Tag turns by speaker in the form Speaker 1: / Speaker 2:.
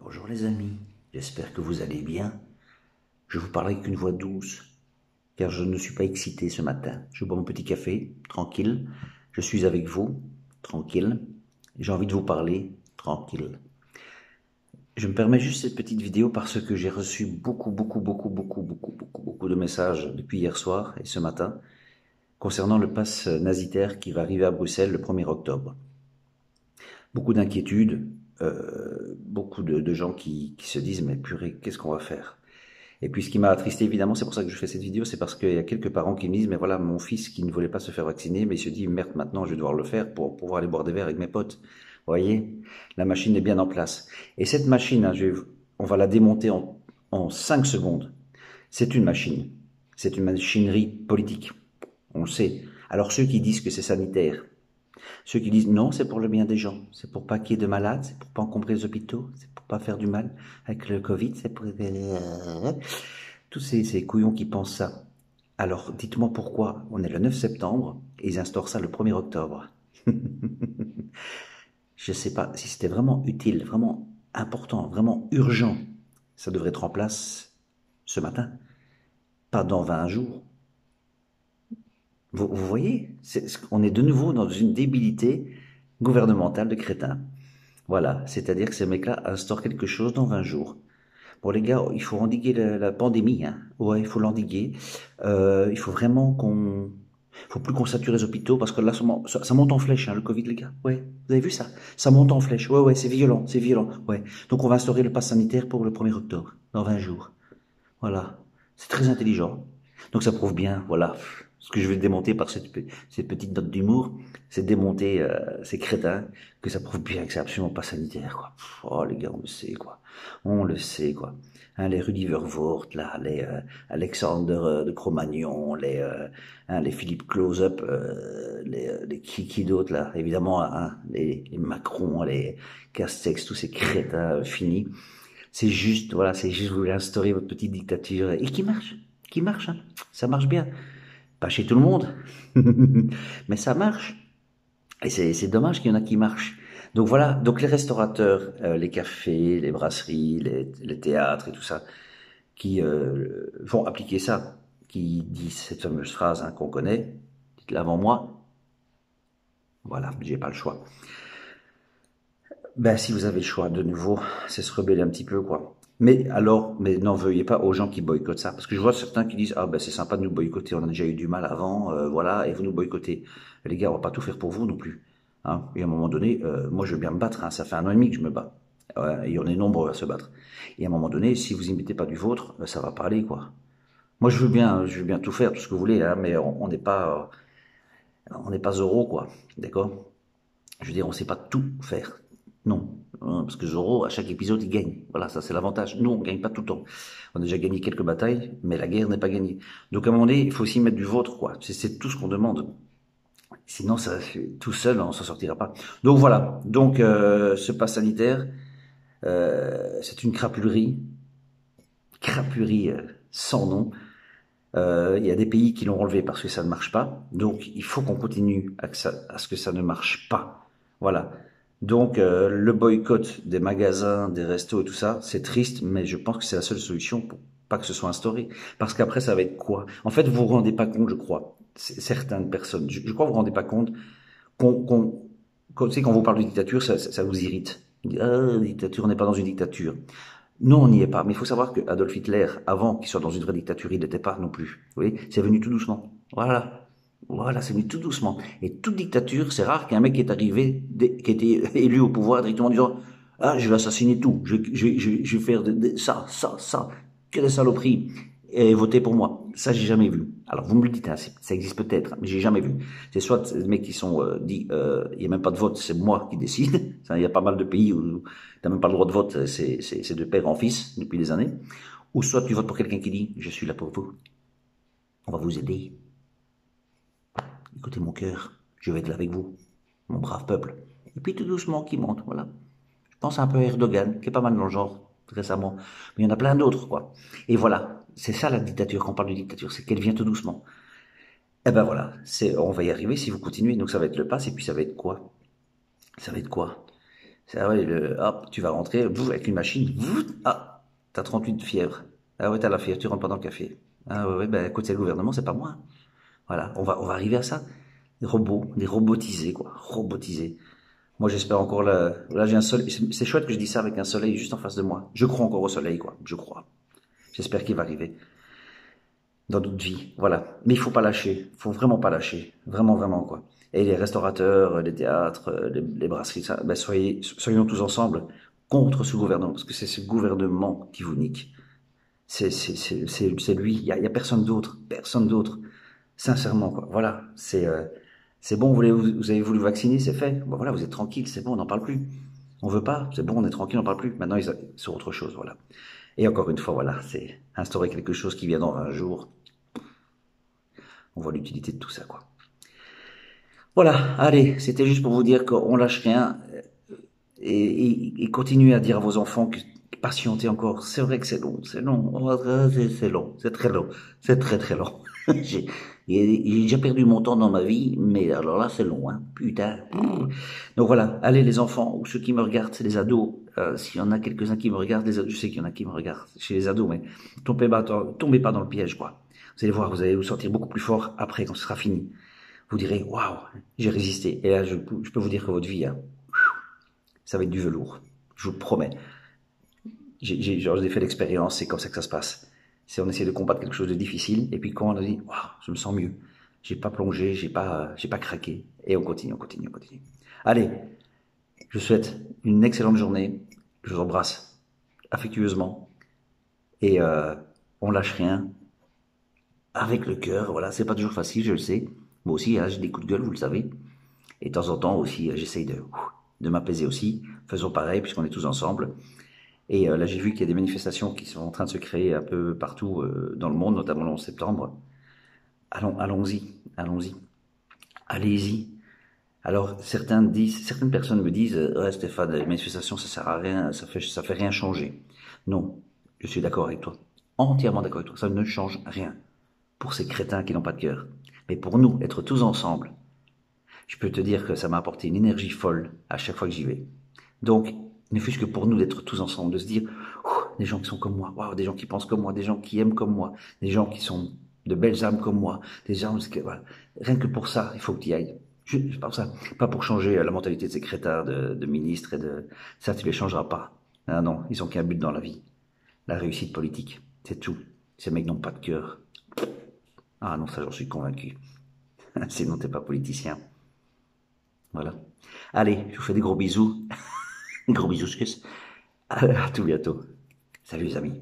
Speaker 1: Bonjour les amis, j'espère que vous allez bien. Je vous parle avec une voix douce, car je ne suis pas excité ce matin. Je bois mon petit café, tranquille. Je suis avec vous, tranquille. J'ai envie de vous parler, tranquille. Je me permets juste cette petite vidéo parce que j'ai reçu beaucoup de messages depuis hier soir et ce matin concernant le pass nasitaire qui va arriver à Bruxelles le 1er octobre. Beaucoup d'inquiétudes, beaucoup de gens qui se disent mais purée, qu'est-ce qu'on va faire? Et puis ce qui m'a attristé évidemment, c'est pour ça que je fais cette vidéo, c'est parce qu'il y a quelques parents qui me disent mais voilà, mon fils qui ne voulait pas se faire vacciner, mais il se dit merde, maintenant je vais devoir le faire pour pouvoir aller boire des verres avec mes potes. Vous voyez, la machine est bien en place. Et cette machine, hein, on va la démonter en 5 secondes. C'est une machine. C'est une machinerie politique. On le sait. Alors ceux qui disent que c'est sanitaire, ceux qui disent non, c'est pour le bien des gens, c'est pour pas qu'il y ait de malades, c'est pour pas encombrer les hôpitaux, c'est pour pas faire du mal avec le Covid, c'est pour... Tous ces couillons qui pensent ça. Alors, dites-moi pourquoi on est le 9 septembre et ils instaurent ça le 1er octobre. Je ne sais pas si c'était vraiment utile, vraiment important, vraiment urgent. Ça devrait être en place ce matin, pas dans 20 jours. Vous voyez, on est de nouveau dans une débilité gouvernementale de crétins. Voilà, c'est-à-dire que ces mecs-là instaurent quelque chose dans 20 jours. Bon les gars, il faut endiguer la pandémie, hein. Ouais, il faut l'endiguer. Il faut vraiment faut plus qu'on sature les hôpitaux parce que là, ça monte en flèche, hein, le Covid, les gars. Ouais, vous avez vu ça? Ça monte en flèche. Ouais, ouais, c'est violent, c'est violent. Ouais. Donc on va instaurer le pass sanitaire pour le 1er octobre, dans 20 jours. Voilà. C'est très intelligent. Donc ça prouve bien, voilà, ce que je vais démonter par cette petite note d'humour, c'est démonter ces crétins, que ça prouve bien que c'est absolument pas sanitaire, quoi. Oh les gars, on le sait, quoi. On le sait, quoi. Hein, les Rudy Vervoort, là, les Alexander de Cro-Magnon, les Philippe Close-up, les qui d'autres, là, évidemment, hein, les Macron, les Castex, tous ces crétins finis. C'est juste, voilà, c'est juste vous voulez instaurer votre petite dictature et qui marche, hein. Ça marche bien. Pas chez tout le monde, mais ça marche. Et c'est dommage qu'il y en a qui marchent. Donc voilà, donc les restaurateurs, les cafés, les brasseries, les théâtres et tout ça, qui vont appliquer ça, qui disent cette fameuse phrase hein, qu'on connaît, dites-la avant moi. Voilà, j'ai pas le choix. Ben, si vous avez le choix, de nouveau, c'est se rebeller un petit peu, quoi. Mais alors, mais n'en veuillez pas aux gens qui boycottent ça, parce que je vois certains qui disent, ah ben c'est sympa de nous boycotter, on a déjà eu du mal avant, voilà, et vous nous boycottez. Les gars, on va pas tout faire pour vous non plus. Hein. Et à un moment donné, moi je veux bien me battre, hein, ça fait 1 an et demi que je me bats. Ouais, et on est nombreux à se battre. Et à un moment donné, si vous y mettez pas du vôtre, ça va pas aller, quoi. Moi je veux bien tout faire, tout ce que vous voulez, hein, mais on n'est pas Zorro, quoi. D'accord? Je veux dire, on sait pas tout faire. Non. Parce que Zoro, à chaque épisode, il gagne. Voilà, ça c'est l'avantage. Nous, on gagne pas tout le temps. On a déjà gagné quelques batailles, mais la guerre n'est pas gagnée. Donc à un moment donné, il faut aussi mettre du vôtre, quoi. C'est tout ce qu'on demande. Sinon, ça, tout seul, on s'en sortira pas. Donc voilà. Donc ce pass sanitaire, c'est une crapulerie sans nom. Il y a des pays qui l'ont relevé parce que ça ne marche pas. Donc il faut qu'on continue à ce que ça ne marche pas. Voilà. Donc le boycott des magasins, des restos et tout ça, c'est triste, mais je pense que c'est la seule solution pour pas que ce soit instauré. Parce qu'après, ça va être quoi? En fait, vous vous rendez pas compte, je crois, certaines personnes, je crois que vous vous rendez pas compte tu sais, quand vous parle de dictature, ça vous irrite. Vous dites, ah, dictature, on n'est pas dans une dictature. Non, on n'y est pas. Mais il faut savoir que Adolf Hitler, avant qu'il soit dans une vraie dictature, il n'était pas non plus. Vous voyez, c'est venu tout doucement. Voilà. Voilà, c'est venu tout doucement. Et toute dictature, c'est rare qu'un mec qui est arrivé, qui a été élu au pouvoir directement en disant, ah, je vais assassiner tout, je vais faire ça, que des saloperies, et voter pour moi. Ça, j'ai jamais vu. Alors, vous me le dites, hein, ça existe peut-être, mais j'ai jamais vu. C'est soit des mecs qui sont dit, il n'y a même pas de vote, c'est moi qui décide. Il y a pas mal de pays où t'as même pas le droit de vote, c'est de père en fils depuis des années. Ou soit tu votes pour quelqu'un qui dit, je suis là pour vous, on va vous aider. Écoutez mon cœur, je vais être là avec vous, mon brave peuple. Et puis tout doucement qui monte, voilà. Je pense un peu à Erdogan, qui est pas mal dans le genre récemment. Mais il y en a plein d'autres, quoi. Et voilà, c'est ça la dictature, quand on parle de dictature, c'est qu'elle vient tout doucement. Eh ben voilà, on va y arriver si vous continuez, donc ça va être le pass, et puis ça va être quoi? Ça va être quoi? Ah ouais, hop, tu vas rentrer, bouf, avec une machine, bouf, ah, t'as 38 de fièvre. Ah ouais, t'as la fièvre, tu rentres pas dans le café. Ah ouais, ouais, ben, écoute, c'est le gouvernement, c'est pas moi. Voilà, on va arriver à ça. Des robots, des robotisés, quoi, robotisés. Moi, j'espère encore là, j'ai un soleil, c'est chouette que je dis ça avec un soleil juste en face de moi. Je crois encore au soleil, quoi, je crois. J'espère qu'il va arriver dans notre vie, voilà. Mais il faut pas lâcher, il faut vraiment pas lâcher, vraiment, vraiment, quoi. Et les restaurateurs, les théâtres, les brasseries, ça, ben soyons tous ensemble contre ce gouvernement, parce que c'est ce gouvernement qui vous nique. C'est lui, il y a personne d'autre. Sincèrement, quoi. Voilà, c'est bon, vous avez voulu vacciner, c'est fait. Bon, voilà, vous êtes tranquille, c'est bon, on n'en parle plus. On veut pas, c'est bon, on est tranquille, on n'en parle plus. Maintenant, sur autre chose, voilà. Et encore une fois, voilà, c'est instaurer quelque chose qui vient dans 20 jours. On voit l'utilité de tout ça, quoi. Voilà, allez, c'était juste pour vous dire qu'on lâche rien et continuez à dire à vos enfants que patientez encore. C'est vrai que c'est long, oh, c'est long, c'est très long, c'est très très long. J'ai j'ai déjà perdu mon temps dans ma vie, mais alors là c'est long, hein, putain. Donc voilà, allez les enfants ou ceux qui me regardent, c'est les ados. S'il y en a quelques-uns qui me regardent, je sais qu'il y en a qui me regardent chez les ados, mais tombez pas dans le piège, quoi. Vous allez voir, vous allez vous sentir beaucoup plus fort après quand ce sera fini. Vous direz waouh, j'ai résisté. Et là, je peux vous dire que votre vie, hein, ça va être du velours. Je vous promets. J'ai fait l'expérience, c'est comme ça que ça se passe. C'est on essaie de combattre quelque chose de difficile, et puis quand on a dit, waouh, je me sens mieux. J'ai pas plongé, j'ai pas craqué. Et on continue, on continue, on continue. Allez, je vous souhaite une excellente journée. Je vous embrasse affectueusement. Et on lâche rien. Avec le cœur, voilà, c'est pas toujours facile, je le sais. Moi aussi, hein, j'ai des coups de gueule, vous le savez. Et de temps en temps aussi, j'essaye de m'apaiser aussi. Faisons pareil, puisqu'on est tous ensemble. Et là, j'ai vu qu'il y a des manifestations qui sont en train de se créer un peu partout dans le monde, notamment le 11 septembre. Allons-y, allons-y, allez-y. Alors, certaines personnes me disent, ouais, Stéphane, les manifestations, ça sert à rien, ça fait rien changer. Non, je suis d'accord avec toi. Entièrement d'accord avec toi. Ça ne change rien pour ces crétins qui n'ont pas de cœur. Mais pour nous, être tous ensemble, je peux te dire que ça m'a apporté une énergie folle à chaque fois que j'y vais. Donc, ne fût-ce que pour nous d'être tous ensemble, de se dire, des gens qui sont comme moi, wow, des gens qui pensent comme moi, des gens qui aiment comme moi, des gens qui sont de belles âmes comme moi, des gens, voilà. Rien que pour ça, il faut que tu y ailles. Pas pour ça, pas pour changer la mentalité de ces crétards de ministres et de ça, tu les changeras pas. Ah non, ils ont qu'un but dans la vie, la réussite politique, c'est tout. Ces mecs n'ont pas de cœur. Ah non, ça j'en suis convaincu. Sinon t'es pas politicien. Voilà. Allez, je vous fais des gros bisous. Gros bisous, à tout bientôt. Salut les amis.